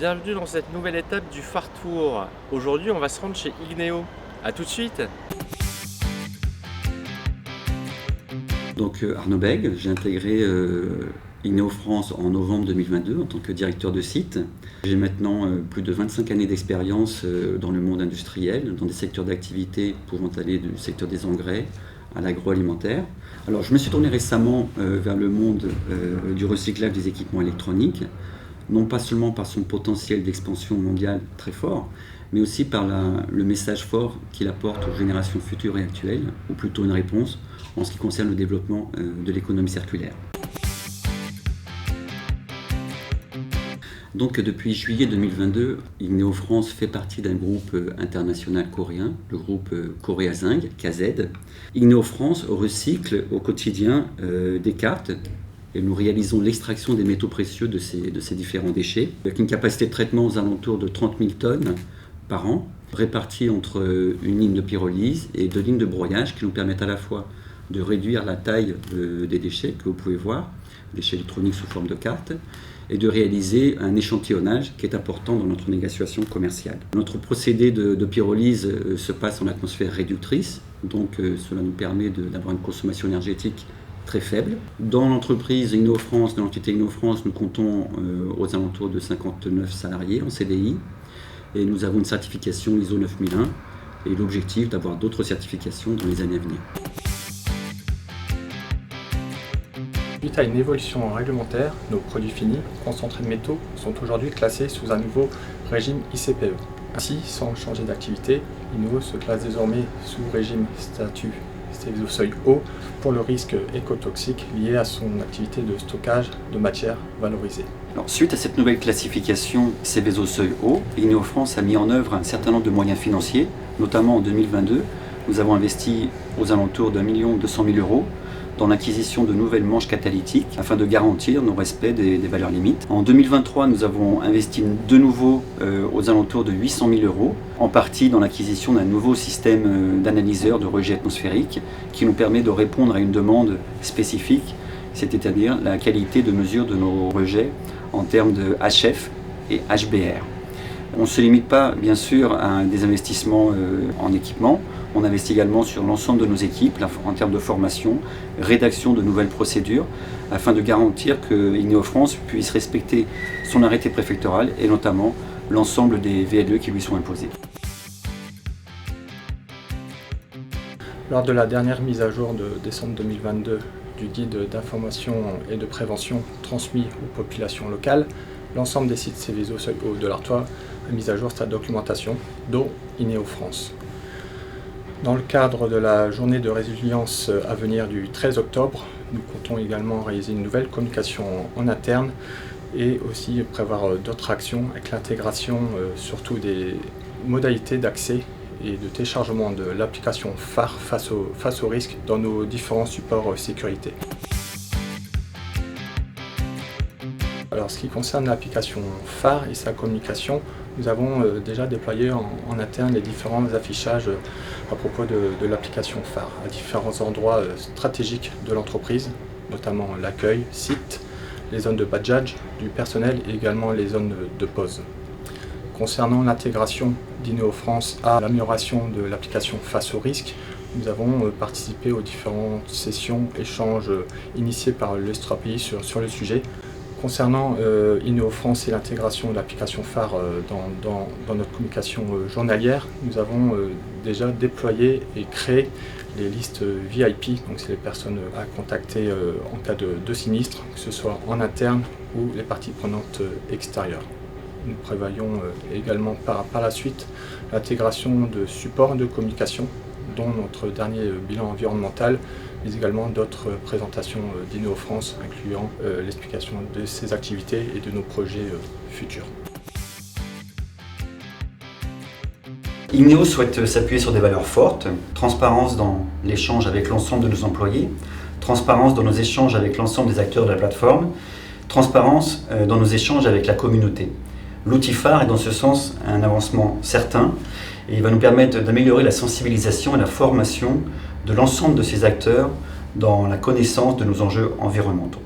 bienvenue dans cette nouvelle étape du Phare Tour. Aujourd'hui, on va se rendre chez Igneo. A tout de suite. Donc Arnaud Bègue, j'ai intégré Igneo France en novembre 2022 en tant que directeur de site. J'ai maintenant plus de 25 années d'expérience dans le monde industriel, dans des secteurs d'activité pouvant aller du secteur des engrais à l'agroalimentaire. Alors je me suis tourné récemment vers le monde du recyclage des équipements électroniques, non pas seulement par son potentiel d'expansion mondiale très fort, mais aussi par le message fort qu'il apporte aux générations futures et actuelles, ou plutôt une réponse en ce qui concerne le développement de l'économie circulaire. Donc depuis juillet 2022, Igneo France fait partie d'un groupe international coréen, le groupe Korea Zinc, KZ. Igneo France recycle au quotidien des cartes et nous réalisons l'extraction des métaux précieux de ces différents déchets, avec une capacité de traitement aux alentours de 30 000 tonnes par an, réparties entre une ligne de pyrolyse et 2 lignes de broyage qui nous permettent à la fois de réduire la taille des déchets que vous pouvez voir, déchets électroniques sous forme de cartes, et de réaliser un échantillonnage qui est important dans notre négociation commerciale. Notre procédé de pyrolyse se passe en atmosphère réductrice, donc cela nous permet d'avoir une consommation énergétique très faible. Dans l'entreprise Igneo France, dans l'entité Igneo France, nous comptons aux alentours de 59 salariés en CDI, et nous avons une certification ISO 9001 et l'objectif d'avoir d'autres certifications dans les années à venir. Suite à une évolution réglementaire, nos produits finis, concentrés de métaux, sont aujourd'hui classés sous un nouveau régime ICPE. Ainsi, sans changer d'activité, Igneo se classe désormais sous régime statut Seuil haut pour le risque écotoxique lié à son activité de stockage de matières valorisées. Alors, suite à cette nouvelle classification Seveso Seuil haut, Igneo France a mis en œuvre un certain nombre de moyens financiers, notamment en 2022. Nous avons investi aux alentours d'1 200 000 € dans l'acquisition de nouvelles manches catalytiques afin de garantir nos respects des valeurs limites. En 2023, nous avons investi de nouveau aux alentours de 800 000 €, en partie dans l'acquisition d'un nouveau système d'analyseur de rejet atmosphérique qui nous permet de répondre à une demande spécifique, c'est-à-dire la qualité de mesure de nos rejets en termes de HF et HBR. On ne se limite pas, bien sûr, à des investissements en équipement. On investit également sur l'ensemble de nos équipes en termes de formation, rédaction de nouvelles procédures, afin de garantir que Igneo France puisse respecter son arrêté préfectoral et notamment l'ensemble des VLE qui lui sont imposés. Lors de la dernière mise à jour de décembre 2022 du guide d'information et de prévention transmis aux populations locales, l'ensemble des sites Seveso Seuil haut de l'Artois a mis à jour sa documentation, dont Igneo France. Dans le cadre de la journée de résilience à venir du 13 octobre, nous comptons également réaliser une nouvelle communication en interne et aussi prévoir d'autres actions avec l'intégration surtout des modalités d'accès et de téléchargement de l'application phare face au risque dans nos différents supports sécurité. Alors, ce qui concerne l'application phare et sa communication, nous avons déjà déployé en interne les différents affichages à propos de l'application phare à différents endroits stratégiques de l'entreprise, notamment l'accueil, site, les zones de badgeage du personnel et également les zones de pause. Concernant l'intégration d'Igneo France à l'amélioration de l'application face au risque, nous avons participé aux différentes sessions, échanges initiés par les 3 pays sur le sujet. Concernant Igneo France et l'intégration de l'application phare dans notre communication journalière, nous avons déjà déployé et créé les listes VIP, donc c'est les personnes à contacter en cas de sinistre, que ce soit en interne ou les parties prenantes extérieures. Nous prévoyons également par la suite l'intégration de supports de communication, dont notre dernier bilan environnemental, mais également d'autres présentations d'Igneo France, incluant l'explication de ses activités et de nos projets futurs. Igneo souhaite s'appuyer sur des valeurs fortes, transparence dans l'échange avec l'ensemble de nos employés, transparence dans nos échanges avec l'ensemble des acteurs de la plateforme, transparence dans nos échanges avec la communauté. L'outil phare est dans ce sens un avancement certain et il va nous permettre d'améliorer la sensibilisation et la formation de l'ensemble de ces acteurs dans la connaissance de nos enjeux environnementaux.